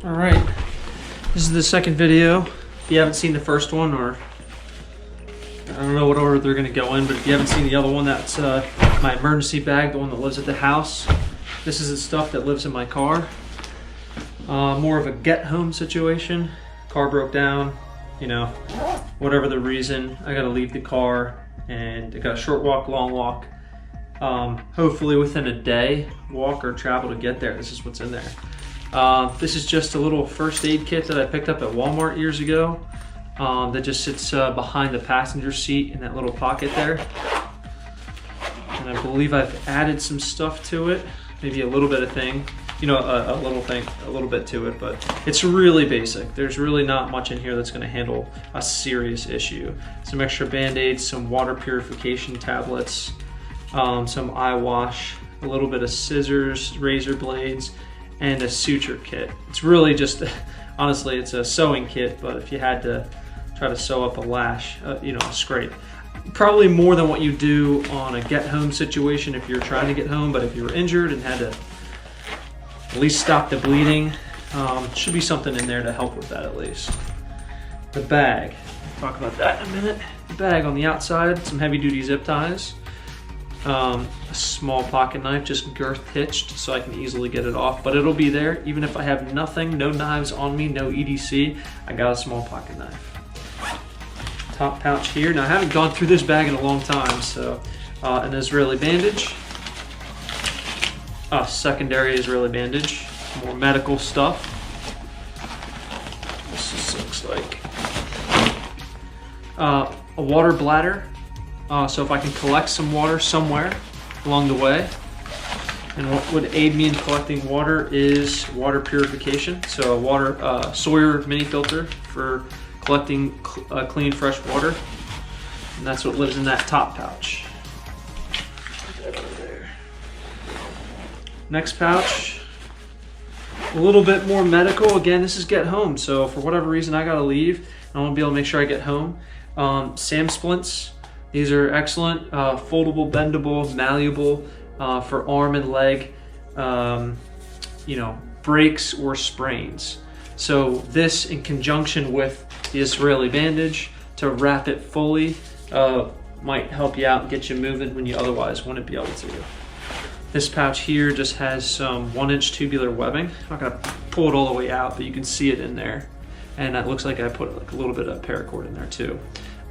All right, this is the second video. If you haven't seen the first one, or I don't know what order they're gonna go in, but if you haven't seen the other one, that's my emergency bag, the one that lives at the house. This is the stuff that lives in my car. More of a get home situation. Car broke down, you know, whatever the reason, I gotta leave the car and I got a short walk, long walk. Hopefully within a day, walk or travel to get there. This is what's in there. This is just a little first aid kit that I picked up at Walmart years ago that just sits behind the passenger seat in that little pocket there. And I believe I've added some stuff to it, maybe a little bit of thing, you know, a little bit to it, but it's really basic. There's really not much in here that's gonna handle a serious issue. Some extra Band-Aids, some water purification tablets, some eye wash, a little bit of scissors, razor blades, and a suture kit. It's really just, honestly, it's a sewing kit, but if you had to try to sew up a lash, you know, a scrape. Probably more than what you do on a get home situation if you're trying to get home, but if you were injured and had to at least stop the bleeding, should be something in there to help with that at least. The bag, we'll talk about that in a minute. The bag on the outside, some heavy duty zip ties. A small pocket knife, just girth hitched so I can easily get it off, but it'll be there even if I have nothing, no knives on me, no EDC, I got a small pocket knife. Top pouch here. Now I haven't gone through this bag in a long time, so an Israeli bandage, secondary Israeli bandage, more medical stuff. This just looks like a water bladder. So if I can collect some water somewhere along the way, and what would aid me in collecting water is water purification. So a water Sawyer mini filter for collecting clean, fresh water, and that's what lives in that top pouch. Put that over there. Next pouch, a little bit more medical. Again, this is get home, so for whatever reason I gotta leave, I want to be able to make sure I get home. SAM splints. These are excellent, foldable, bendable, malleable for arm and leg, you know, breaks or sprains. So this in conjunction with the Israeli bandage to wrap it fully might help you out and get you moving when you otherwise wouldn't be able to. This pouch here just has some 1-inch tubular webbing. I'm not gonna pull it all the way out, but you can see it in there. And it looks like I put like a little bit of paracord in there too.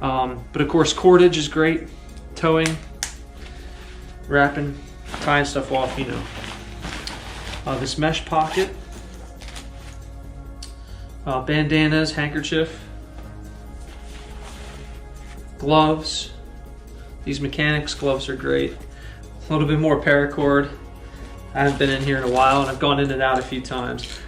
But of course, cordage is great. Towing, wrapping, tying stuff off, you know. This mesh pocket, bandanas, handkerchief, gloves. These mechanics gloves are great. A little bit more paracord. I haven't been in here in a while, and I've gone in and out a few times.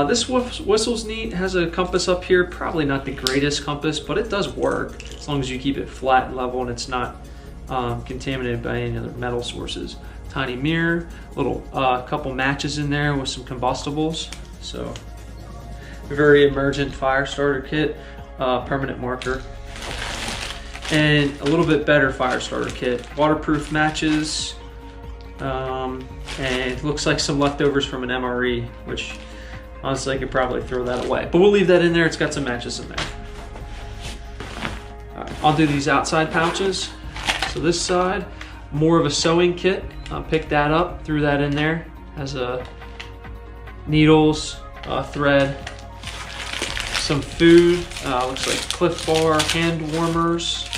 This whistle's neat, has a compass up here, probably not the greatest compass, but it does work as long as you keep it flat and level and it's not contaminated by any other metal sources. Tiny mirror, little couple matches in there with some combustibles. So a very emergent fire starter kit, permanent marker, and a little bit better fire starter kit. Waterproof matches, and it looks like some leftovers from an MRE, which honestly, I could probably throw that away, but we'll leave that in there. It's got some matches in there. All right, I'll do these outside pouches. So this side, more of a sewing kit. Pick that up, threw that in there. Has needles, thread, some food. Looks like Cliff Bar, hand warmers,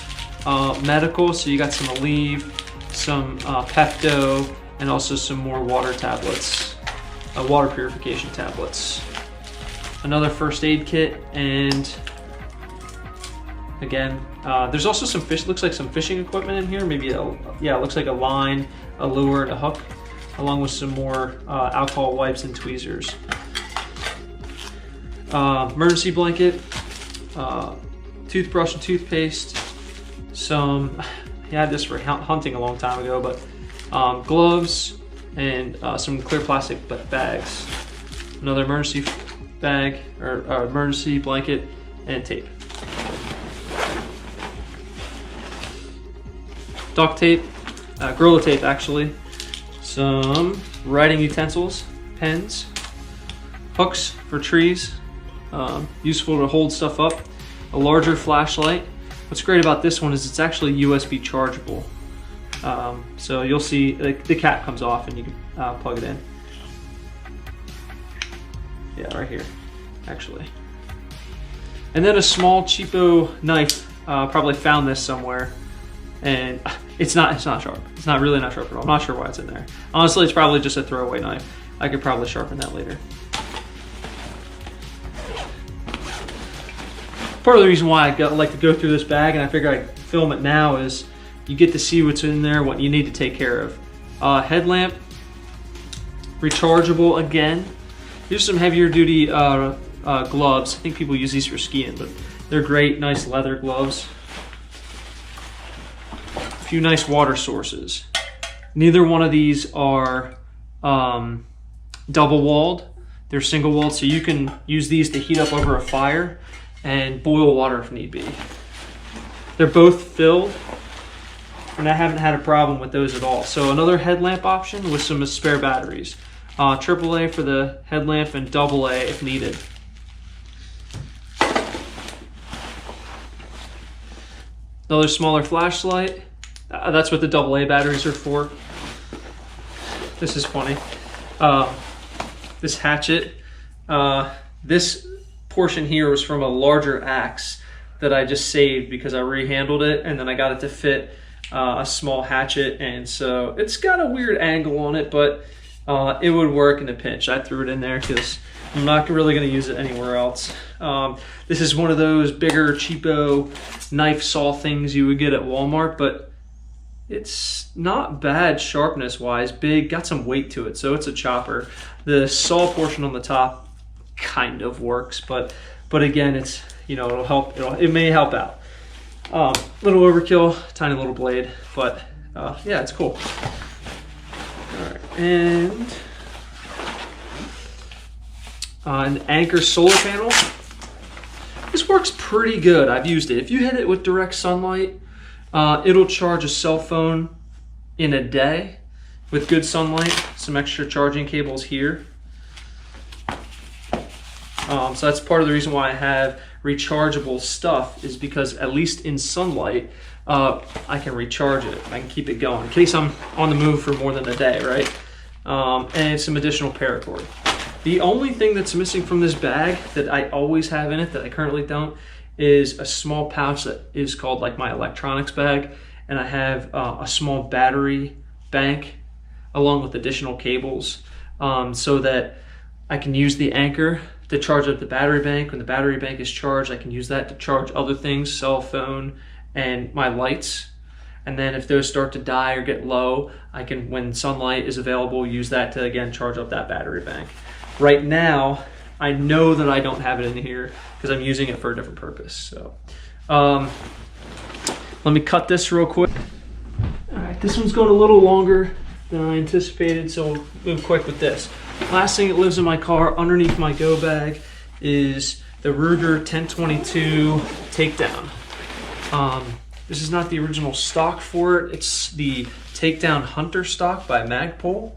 medical. So you got some Aleve, some Pepto, and also some more water tablets. Water purification tablets, another first aid kit, and again, there's also some looks like some fishing equipment in here. Maybe yeah, it looks like a line, a lure, and a hook, along with some more alcohol wipes and tweezers. Emergency blanket, toothbrush and toothpaste. Some, I had this for hunting a long time ago, but gloves, and some clear plastic bags. Another emergency bag, or emergency blanket, and tape. Duct tape, Gorilla tape actually. Some writing utensils, pens, hooks for trees, useful to hold stuff up. A larger flashlight. What's great about this one is it's actually USB chargeable. So you'll see the cap comes off and you can plug it in. Yeah, right here, actually. And then a small cheapo knife. Probably found this somewhere, and it's not sharp. It's really not sharp at all. I'm not sure why it's in there. Honestly, it's probably just a throwaway knife. I could probably sharpen that later. Part of the reason why I like to go through this bag, and I figure I'd film it now, is you get to see what's in there, what you need to take care of. Headlamp, rechargeable again. Here's some heavier duty gloves. I think people use these for skiing, but they're great, nice leather gloves. A few nice water sources. Neither one of these are double walled. They're single walled, so you can use these to heat up over a fire and boil water if need be. They're both filled, and I haven't had a problem with those at all. So another headlamp option with some spare batteries. AAA for the headlamp and AA if needed. Another smaller flashlight. That's what the AA batteries are for. This is funny. This hatchet. This portion here was from a larger axe that I just saved because I rehandled it, and then I got it to fit a small hatchet, and so it's got a weird angle on it, but it would work in a pinch. I threw it in there because I'm not really going to use it anywhere else. This is one of those bigger, cheapo knife saw things you would get at Walmart, but it's not bad sharpness-wise. Big, got some weight to it, so it's a chopper. The saw portion on the top kind of works, but again, it's, you know, it'll help. It may help out. Little overkill, tiny little blade, but yeah, it's cool. All right, and an Anker solar panel. This works pretty good. I've used it. If you hit it with direct sunlight, it'll charge a cell phone in a day with good sunlight. Some extra charging cables here. So that's part of the reason why I have rechargeable stuff, is because at least in sunlight, I can recharge it. I can keep it going in case I'm on the move for more than a day, right? And some additional paracord. The only thing that's missing from this bag that I always have in it that I currently don't is a small pouch that is called like my electronics bag, and I have a small battery bank along with additional cables, so that I can use the Anker to charge up the battery bank. When the battery bank is charged, I can use that to charge other things, cell phone and my lights. And then if those start to die or get low, I can, when sunlight is available, use that to again charge up that battery bank. Right now, I know that I don't have it in here because I'm using it for a different purpose. So let me cut this real quick. All right, this one's going a little longer than I anticipated, so we'll move quick with this. Last thing that lives in my car underneath my go bag is the Ruger 1022 Takedown. This is not the original stock for it. It's the Takedown Hunter stock by Magpul.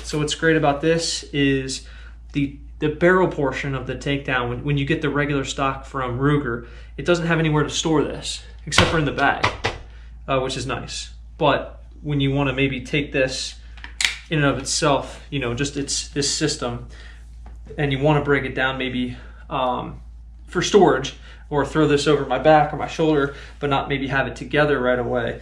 So what's great about this is the barrel portion of the Takedown. When you get the regular stock from Ruger, it doesn't have anywhere to store this except for in the bag, which is nice. But when you want to maybe take this in and of itself, you know, just it's this system, and you want to break it down maybe for storage, or throw this over my back or my shoulder, but not maybe have it together right away.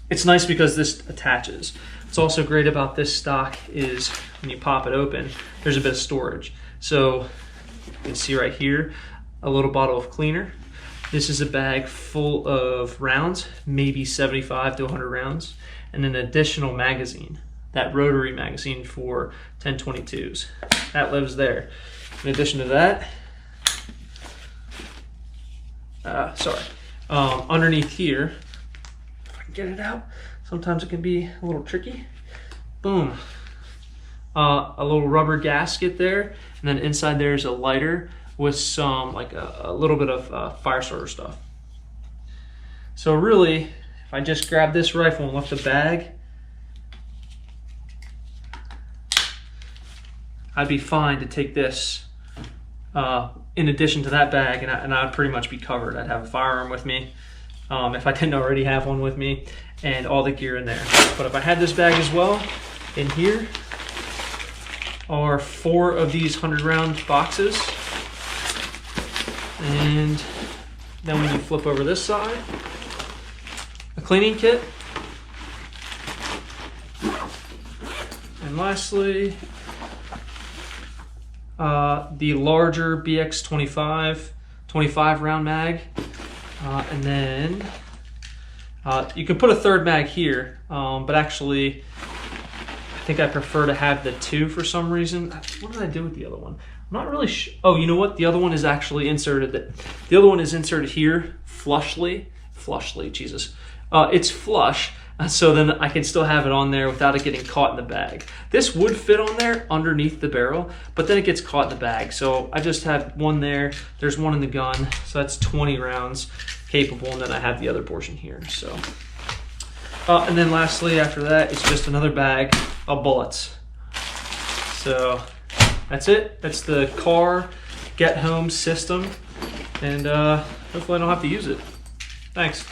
It's nice because this attaches. What's also great about this stock is when you pop it open, there's a bit of storage. So you can see right here, a little bottle of cleaner. This is a bag full of rounds, maybe 75 to 100 rounds, and an additional magazine, that rotary magazine for 1022s. That lives there. In addition to that, underneath here, if I can get it out, sometimes it can be a little tricky. Boom. A little rubber gasket there, and then inside there's a lighter with some, like a little bit of fire starter stuff. So really, if I just grab this rifle and lift the bag, I'd be fine to take this in addition to that bag, and I'd pretty much be covered. I'd have a firearm with me, if I didn't already have one with me, and all the gear in there. But if I had this bag as well, in here are 4 of these 100-round boxes. And then when you flip over this side, a cleaning kit. And lastly, the larger BX25 25-round mag. And then you can put a 3rd mag here, but actually I think I prefer to have the 2 for some reason. What did I do with the other one? I'm not really sure. Oh, you know what? The other one is actually inserted. The other one is inserted here flushly, Jesus. It's flush, so then I can still have it on there without it getting caught in the bag. This would fit on there underneath the barrel, but then it gets caught in the bag. So I just have one there. There's one in the gun, so that's 20 rounds capable, and then I have the other portion here. So, and then lastly, after that, it's just another bag of bullets. So that's it. That's the car get home system, and hopefully I don't have to use it. Thanks.